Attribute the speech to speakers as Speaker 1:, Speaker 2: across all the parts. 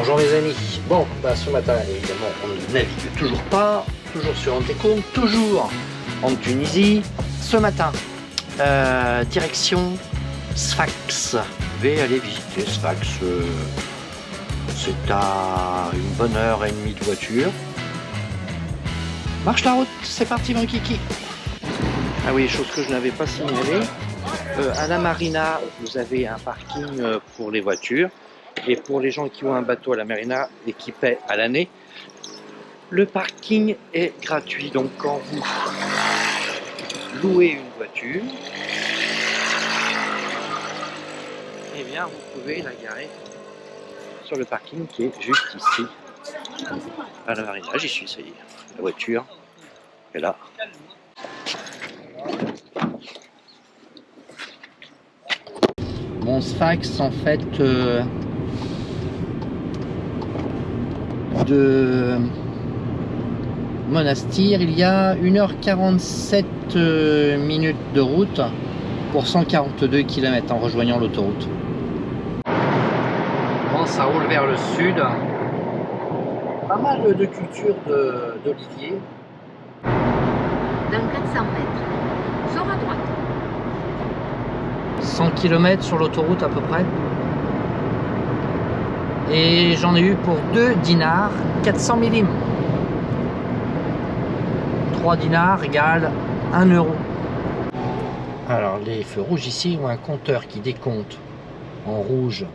Speaker 1: Bonjour les amis. Bon, ce matin, évidemment, on ne navigue toujours pas, toujours sur Antekoum, toujours en Tunisie. Ce matin, direction Sfax. Je vais aller visiter Sfax. C'est à une bonne heure et demie de voiture. Marche la route, c'est parti mon kiki. Ah oui, chose que je n'avais pas signalée. À la marina, vous avez un parking pour les voitures. Et pour les gens qui ont un bateau à la marina et qui paient à l'année, le parking est gratuit. Donc quand vous louez une voiture, eh bien vous pouvez la garer sur le parking qui est juste ici à la marina. J'y suis, ça y est. La voiture est là. Bon, Sfax en fait de Monastir, il y a 1h47 minutes de route pour 142 km en rejoignant l'autoroute. Bon, ça roule vers le sud. Pas mal de culture d'oliviers.
Speaker 2: Dans 400 mètres, sur à droite.
Speaker 1: 100 km sur l'autoroute à peu près. Et j'en ai eu pour 2 dinars 400 millim. 3 dinars égale 1 euro. Alors les feux rouges ici ont un compteur qui décompte en rouge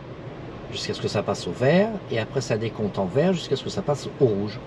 Speaker 1: jusqu'à ce que ça passe au vert, et après ça décompte en vert jusqu'à ce que ça passe au rouge.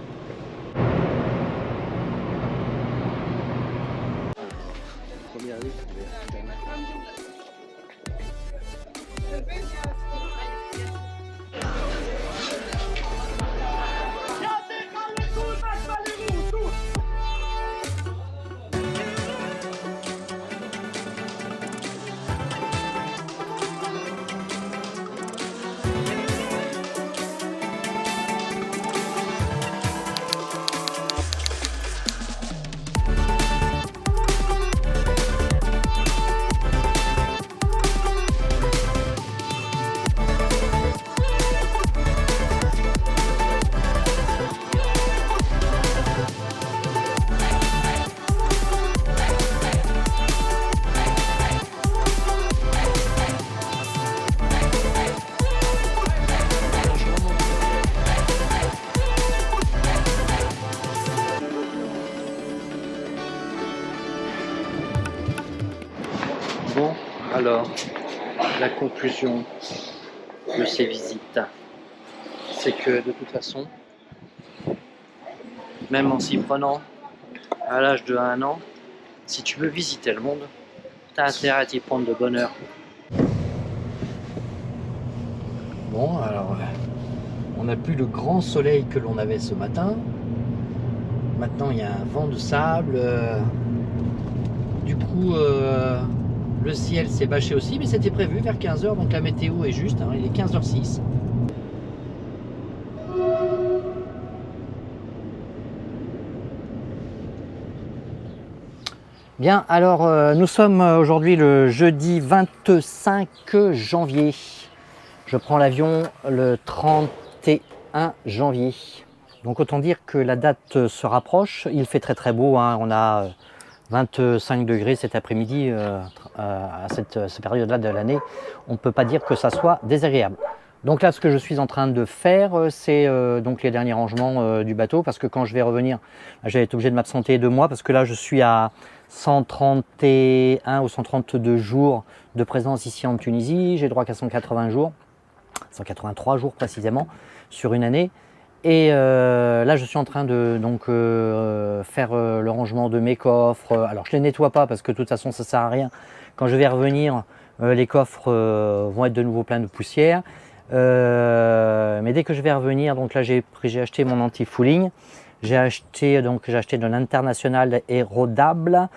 Speaker 1: Bon, alors, la conclusion de ces visites, c'est que de toute façon, même en s'y prenant à l'âge de 1 an, si tu veux visiter le monde, tu as intérêt à t'y prendre de bonne heure. Bon, alors, on n'a plus le grand soleil que l'on avait ce matin. Maintenant, il y a un vent de sable. Du coup, le ciel s'est bâché aussi, mais c'était prévu vers 15h, donc la météo est juste, hein, il est 15h06. Bien, alors nous sommes aujourd'hui le jeudi 25 janvier. Je prends l'avion le 31 janvier. Donc autant dire que la date se rapproche. Il fait très beau, hein. On a 25 degrés cet après-midi à cette période-là de l'année. On ne peut pas dire que ça soit désagréable. Donc là, ce que je suis en train de faire, c'est donc les derniers rangements du bateau, parce que quand je vais revenir, j'allais être obligé de m'absenter 2 mois, parce que là, je suis à 131 ou 132 jours de présence ici en Tunisie. J'ai droit qu'à 180 jours, 183 jours précisément, sur une année. Et là, je suis en train de faire le rangement de mes coffres. Alors, je ne les nettoie pas parce que de toute façon, ça ne sert à rien. Quand je vais revenir, les coffres vont être de nouveau pleins de poussière. Mais dès que je vais revenir, donc là, j'ai acheté mon anti-fouling. J'ai acheté de l'International Aerodable.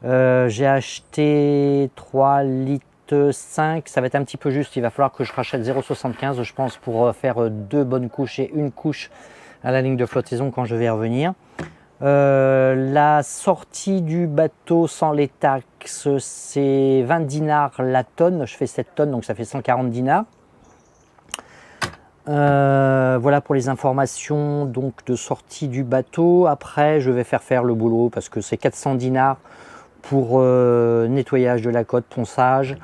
Speaker 1: J'ai acheté 3 litres 5, ça va être un petit peu juste, il va falloir que je rachète 0,75 je pense pour faire 2 bonnes couches et une couche à la ligne de flottaison quand je vais revenir. La sortie du bateau sans les taxes, c'est 20 dinars la tonne, je fais 7 tonnes donc ça fait 140 dinars. Voilà pour les informations donc de sortie du bateau. Après, je vais faire le boulot parce que c'est 400 dinars pour nettoyage de la côte, ponçage.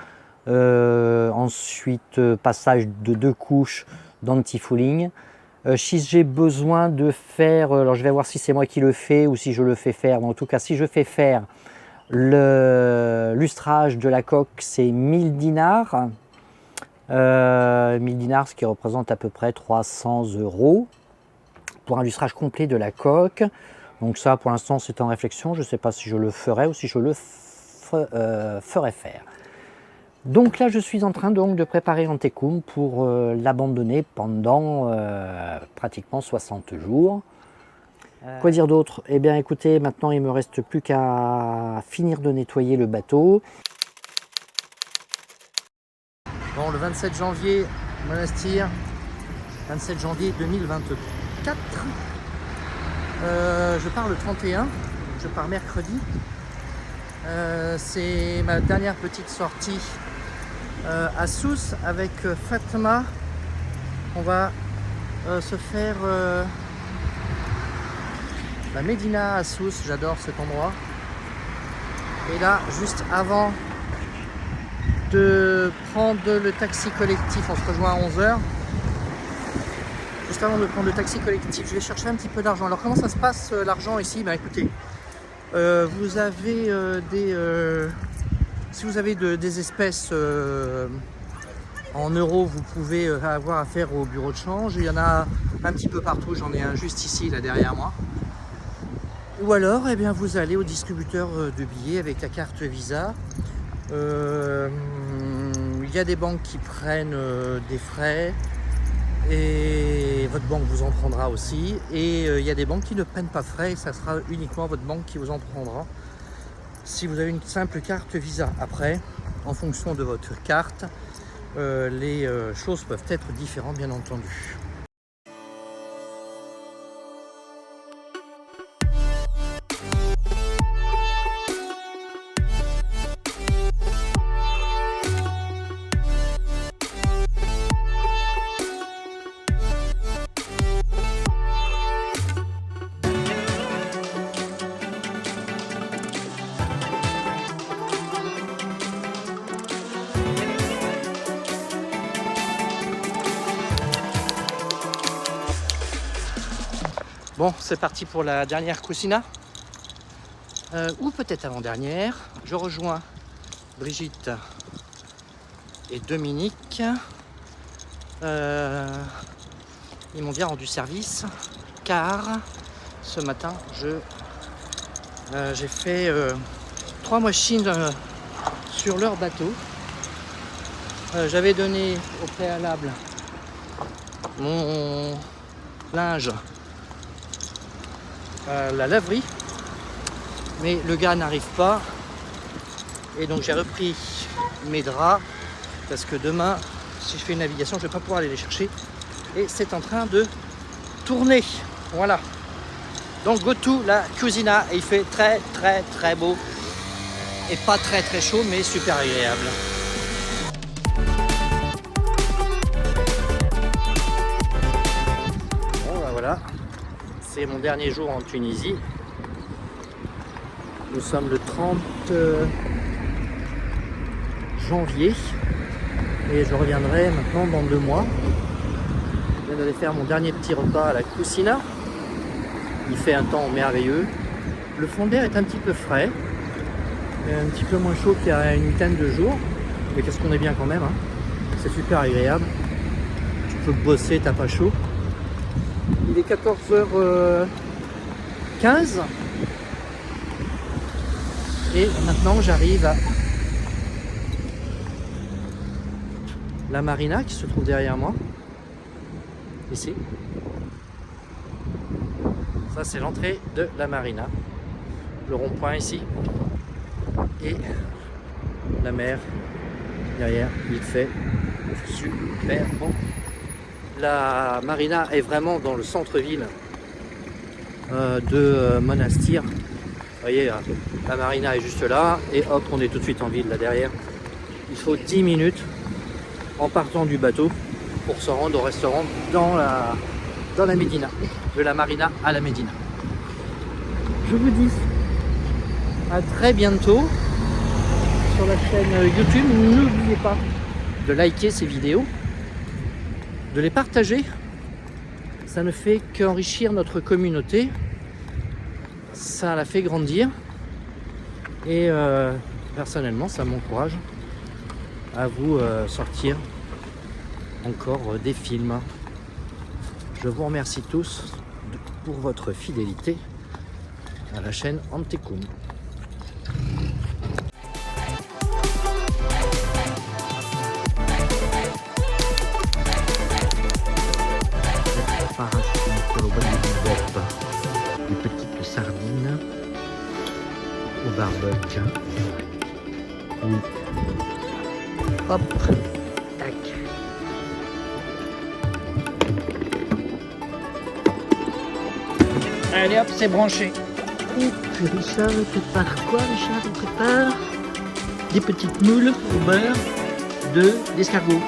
Speaker 1: Ensuite, passage de 2 couches d'anti-fouling. Si j'ai besoin de faire, alors je vais voir si c'est moi qui le fais ou si je le fais faire. Mais en tout cas, si je fais faire le lustrage de la coque, c'est 1000 dinars. 1000 dinars, ce qui représente à peu près 300 € pour un lustrage complet de la coque. Donc ça, pour l'instant, c'est en réflexion. Je ne sais pas si je le ferai ou si je le ferai faire. Donc là, je suis en train donc de préparer Antekum pour l'abandonner pendant pratiquement 60 jours. Quoi dire d'autre? Eh bien, écoutez, maintenant, il ne me reste plus qu'à finir de nettoyer le bateau. Bon, le 27 janvier, Monastir, 27 janvier 2024. Je pars le 31, je pars mercredi. C'est ma dernière petite sortie à Sousse avec Fatma. On va se faire la Médina à Sousse, j'adore cet endroit. Et là, juste avant de prendre le taxi collectif, on se rejoint à 11 h. Juste avant de prendre le taxi collectif, je vais chercher un petit peu d'argent. Alors comment ça se passe l'argent ici? Ben écoutez, vous avez si vous avez des espèces en euros, vous pouvez avoir affaire au bureau de change. Il y en a un petit peu partout, j'en ai un juste ici, là derrière moi. Ou alors, eh bien, vous allez au distributeur de billets avec la carte Visa. Il y a des banques qui prennent des frais et votre banque vous en prendra aussi. Et il y a des banques qui ne prennent pas frais et ça sera uniquement votre banque qui vous en prendra si vous avez une simple carte Visa. Après, en fonction de votre carte, les choses peuvent être différentes, bien entendu. Bon, c'est parti pour la dernière Kusina, ou peut-être avant-dernière. Je rejoins Brigitte et Dominique. Ils m'ont bien rendu service car ce matin, j'ai fait 3 machines sur leur bateau. J'avais donné au préalable mon linge à la laverie, mais le gars n'arrive pas et donc j'ai repris mes draps parce que demain, si je fais une navigation, je vais pas pouvoir aller les chercher et c'est en train de tourner. Voilà, donc go to la Kusina et il fait très très très beau et pas très très chaud mais super agréable. Bon ben voilà, c'est mon dernier jour en Tunisie. Nous sommes le 30 janvier et je reviendrai maintenant dans 2 mois. Je viens d'aller faire mon dernier petit repas à la Kusina. Il fait un temps merveilleux. Le fond d'air est un petit peu frais, un petit peu moins chaud qu'il y a une huitaine de jours, mais qu'est-ce qu'on est bien quand même, hein. C'est super agréable. Tu peux bosser, t'as pas chaud. Il est 14h15 et maintenant j'arrive à la marina qui se trouve derrière moi, ici. Ça c'est l'entrée de la marina, le rond-point ici et la mer derrière, il fait super bon. La marina est vraiment dans le centre-ville de Monastir. Vous voyez, la marina est juste là et hop, on est tout de suite en ville là derrière. Il faut 10 minutes en partant du bateau pour se rendre au restaurant dans la Médina, de la Marina à la Médina. Je vous dis à très bientôt sur la chaîne YouTube. N'oubliez pas de liker ces vidéos, de les partager. Ça ne fait qu'enrichir notre communauté, ça la fait grandir et personnellement ça m'encourage à vous sortir encore des films. Je vous remercie tous pour votre fidélité à la chaîne Antecum. Des petites sardines au barbecue. Oui. Hop, tac. Allez hop, c'est branché. Et puis Richard, il prépare quoi? Richard, il prépare des petites moules au beurre d'escargot.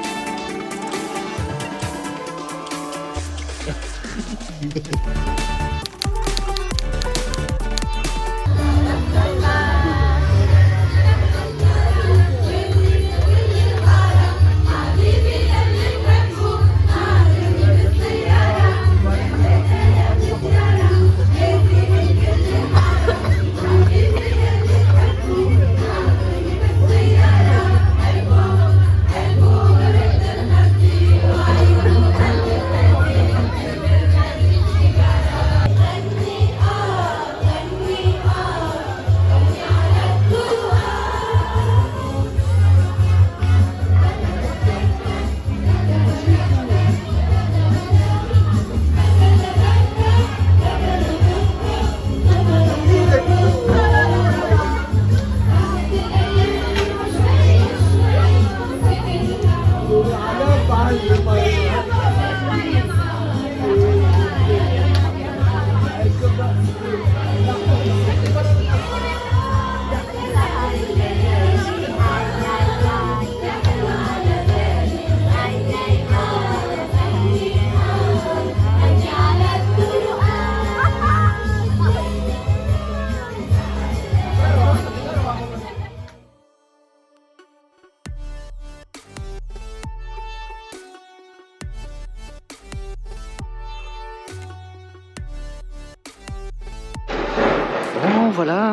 Speaker 1: Bon, voilà,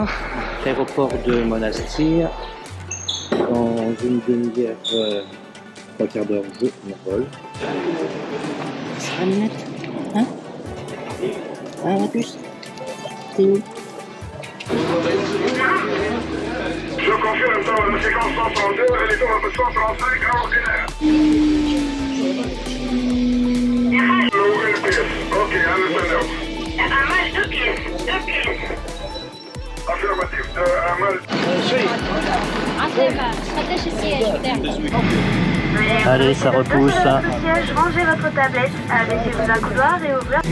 Speaker 1: l'aéroport de Monastir. Dans une demi-heure, 3/4 d'heure, je m'envole. Ça va, Minette? Hein? Ah, la puce? T'es où?
Speaker 3: Je confirme dans la séquence 132 et les tours 135 ordinaire. Nouvelle pièce. Ok, à l'intérieur.
Speaker 2: Un match 2 pièces. 2 pièces.
Speaker 3: Affirmatif. Un mal.
Speaker 1: Allez, ça repousse.
Speaker 4: Rangez votre tablette, allez-y vous un couloir et ouvrez.